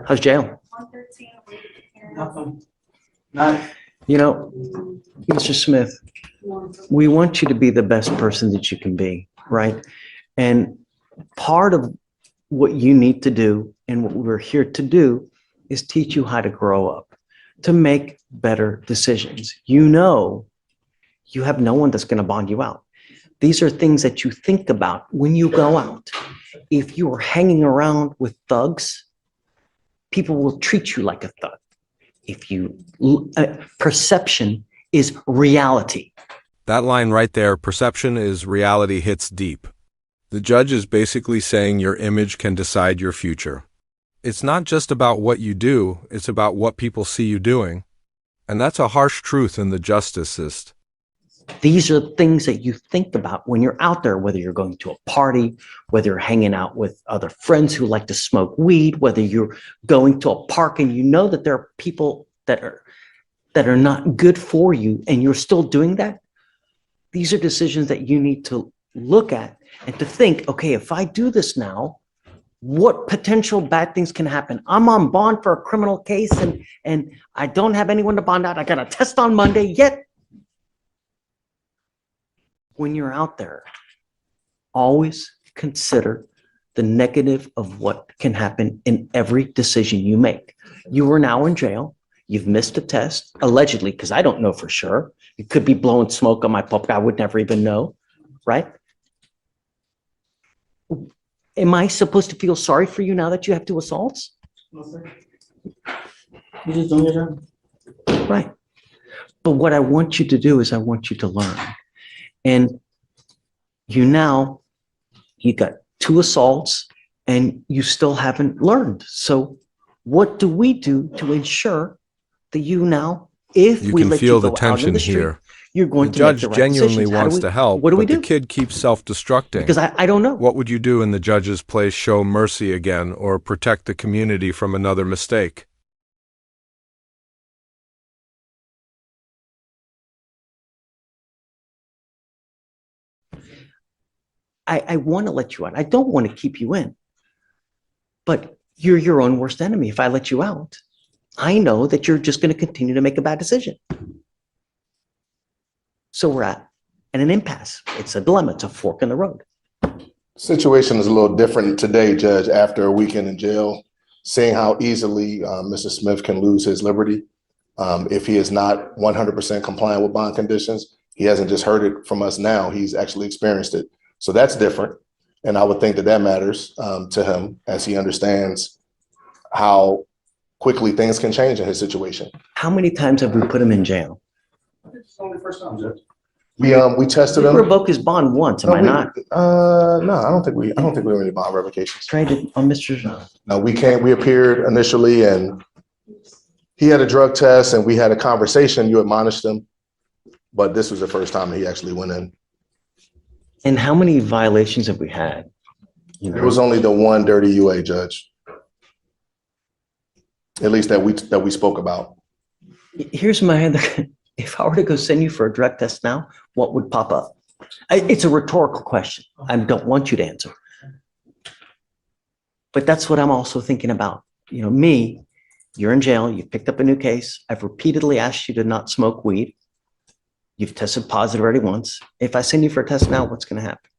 How's jail? Nothing. Not. You know, Mr. Smith, we want you to be the best person that you can be, right? And part of what you need to do and what we're here to do is teach you how to grow up, to make better decisions. You know, you have no one that's going to bond you out. These are things that you think about when you go out. If you are hanging around with thugs, people will treat you like a thug. If you, perception is reality. That line right there, perception is reality, hits deep. The judge is basically saying your image can decide your future. It's not just about what you do, it's about what people see you doing. And that's a harsh truth in the justice system. These are things that you think about when you're out there, whether you're going to a party, whether you're hanging out with other friends who like to smoke weed, whether you're going to a park and you know that there are people that are not good for you and you're still doing that. These are decisions that you need to look at and to think, okay, if I do this now, what potential bad things can happen? I'm on bond for a criminal case and I don't have anyone to bond out. I got a test on Monday, yet when you're out there, always consider the negative of what can happen in every decision you make. You are now in jail. You've missed a test, allegedly, because I don't know for sure. You could be blowing smoke on my puppet. I would never even know, right? Am I supposed to feel sorry for you now that you have 2 assaults? No, sir. You just doing your job. Right. But what I want you to do is I want you to learn. And you got 2 assaults and you still haven't learned. So what do we do to ensure that you now, if You we can let feel you the go out tension in the street, here. you're going The to make judge the right genuinely decisions. How do wants we- to help, What do we but do? the kid keeps self-destructing. Because I don't know. What would you do in the judge's place? Show mercy again or protect the community from another mistake? I want to let you out. I don't want to keep you in. But you're your own worst enemy. If I let you out, I know that you're just going to continue to make a bad decision. So we're at an impasse. It's a dilemma. It's a fork in the road. Situation is a little different today, Judge, after a weekend in jail, seeing how easily Mr. Smith can lose his liberty if he is not 100% compliant with bond conditions. He hasn't just heard it from us now, he's actually experienced it. So that's different. And I would think that that matters to him as he understands how quickly things can change in his situation. How many times have we put him in jail? It's only the first time, Judge. We tested We him. revoke his bond once, am I not? No, I don't think we have any bond revocations. Tried it on Mr. No, we appeared initially and he had a drug test and we had a conversation. You admonished him, but this was the first time that he actually went in. And how many violations have we had? You It know, was only the one dirty UA, Judge. At least that we spoke about. here's my other, if I were to go send you for a drug test now, what would pop up? It's a rhetorical question. I don't want you to answer. But that's what I'm also thinking about. You know, me, you're in jail, you picked up a new case. I've repeatedly asked you to not smoke weed. You've tested positive already once. If I send you for a test now, what's going to happen?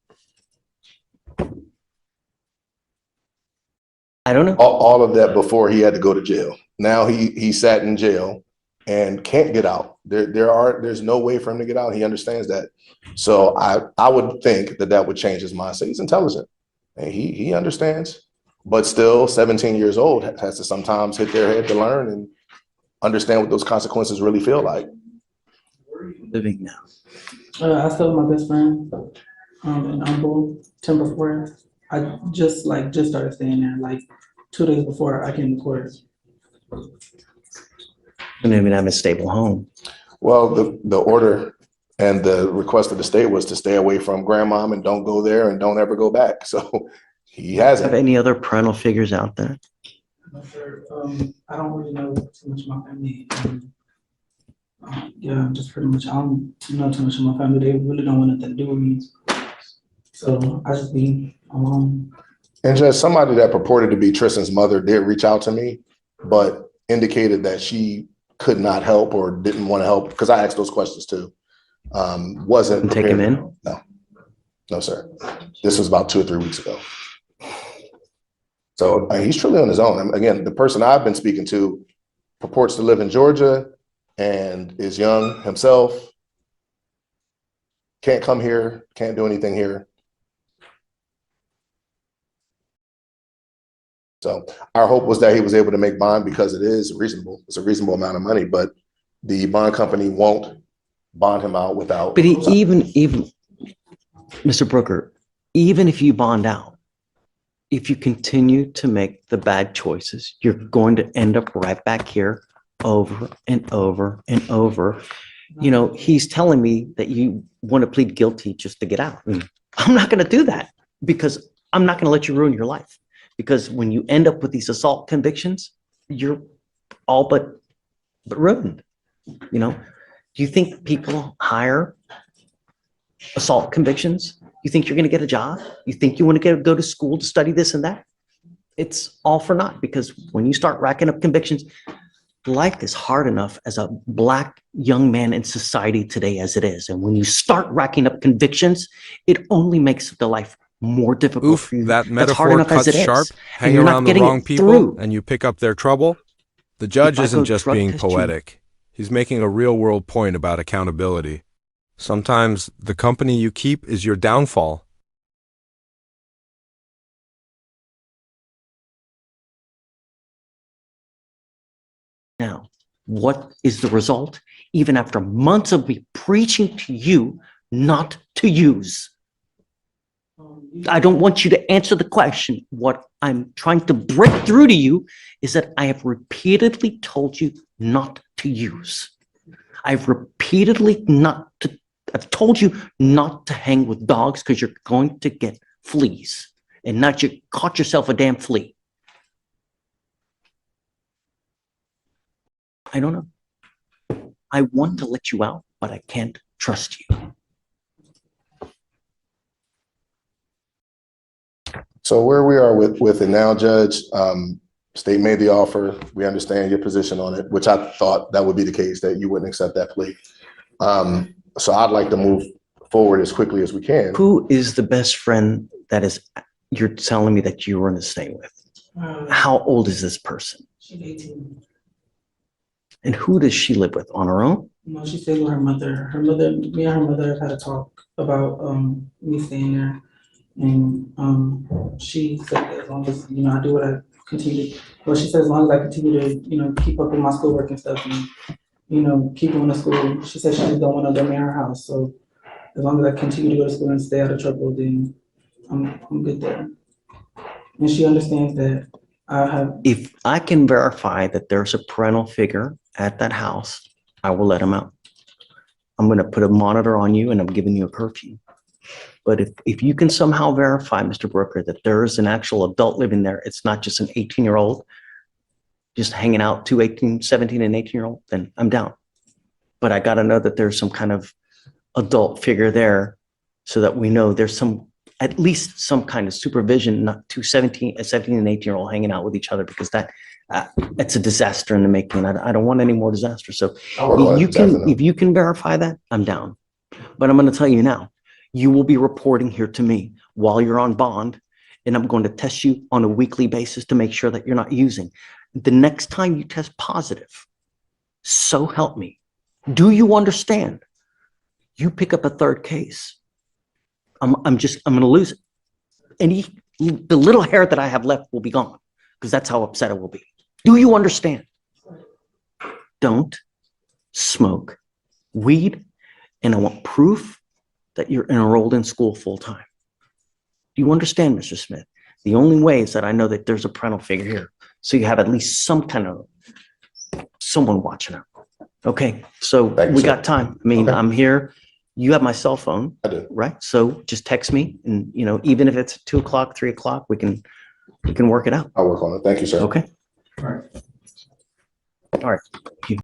I don't know. All of that before he had to go to jail. Now he sat in jail and can't get out. There's no way for him to get out. He understands that. So I would think that would change his mindset. He's intelligent and he understands, but still 17 years old has to sometimes hit their head to learn and understand what those consequences really feel like. Where are you living now? I stay with my best friend in Humble, Timber Forest. I just started staying there like 2 days before I came to court. You don't even have a stable home. Well, the order and the request of the state was to stay away from grandmom and don't go there and don't ever go back. So he hasn't. Have any other parental figures out there? No, sir. I don't really know too much of my family. Yeah, just pretty much. I don't know too much of my family. They really don't want nothing to do with me. So I just be alone. And just somebody that purported to be Tristan's mother did reach out to me, but indicated that she could not help or didn't want to help, because I asked those questions too. Wasn't Take him prepared. in? No, sir. This was about 2 or 3 weeks ago. So he's truly on his own. And again, the person I've been speaking to purports to live in Georgia and is young himself. Can't come here, can't do anything here. So our hope was that he was able to make bond because it is reasonable. It's a reasonable amount of money, but the bond company won't bond him out without. But even Mr. Brooker, even if you bond out, if you continue to make the bad choices, you're going to end up right back here over and over and over. You know, he's telling me that you want to plead guilty just to get out. I'm not going to do that, because I'm not going to let you ruin your life. Because when you end up with these assault convictions, you're all but ruined. You know, do you think people hire assault convictions? You think you're going to get a job? You think you want to go to school to study this and that? It's all for naught, because when you start racking up convictions, life is hard enough as a Black young man in society today as it is. And when you start racking up convictions, it only makes the life more difficult for you. That That's hard metaphor enough as cuts it is. sharp. And Hang you're not around the getting wrong it people through. and you pick up their trouble. The judge If I isn't go just drug being test you- poetic. He's making a real world point about accountability. Sometimes the company you keep is your downfall. Now, what is the result? Even after months of me preaching to you not to use. I don't want you to answer the question. What I'm trying to break through to you is that I have repeatedly told you not to use. I've told you not to hang with dogs because you're going to get fleas, and not you caught yourself a damn flea. I don't know. I want to let you out, but I can't trust you. So where we are with it now, Judge, state made the offer. We understand your position on it, which I thought that would be the case, that you wouldn't accept that plea. So I'd like to move forward as quickly as we can. Who is the best friend that is you're telling me that you were going to stay with? How old is this person? She's 18. And who does she live with? On her own? No, she stayed with her mother. Her mother, me and her mother have had a talk about me staying there. And she said that as long as, I do what I continue, well, she said as long as I continue to, keep up with my schoolwork and stuff and, keep going to school. She said she just don't want to let me in her house. So as long as I continue to go to school and stay out of trouble, then I'm good there. And she understands that I have. If I can verify that there's a parental figure at that house, I will let him out. I'm going to put a monitor on you and I'm giving you a curfew. But if you can somehow verify, Mr. Brooker, that there is an actual adult living there, it's not just an 18-year-old just hanging out, 17 and 18-year-old, then I'm down. But I got to know that there's some kind of adult figure there so that we know there's at least some kind of supervision, not 17 and 18-year-old hanging out with each other, because it's a disaster in the making. I don't want any more disaster. So if you can verify that, I'm down. But I'm going to tell you now, you will be reporting here to me while you're on bond, and I'm going to test you on a weekly basis to make sure that you're not using. The next time you test positive, so help me. Do you understand? You pick up a third case, I'm going to lose it. The little hair that I have left will be gone, because that's how upset I will be. Do you understand? Don't smoke weed, and I want proof that you're enrolled in school full time. Do you understand, Mr. Smith? The only way is that I know that there's a parental figure here, so you have at least some kind of someone watching out. Okay, so we got time. I mean, okay. I'm here. You have my cell phone. I do. Right? So just text me, and even if it's 2 o'clock, 3 o'clock, we can work it out. I'll work on it. Thank you, sir. Okay. All right. All right.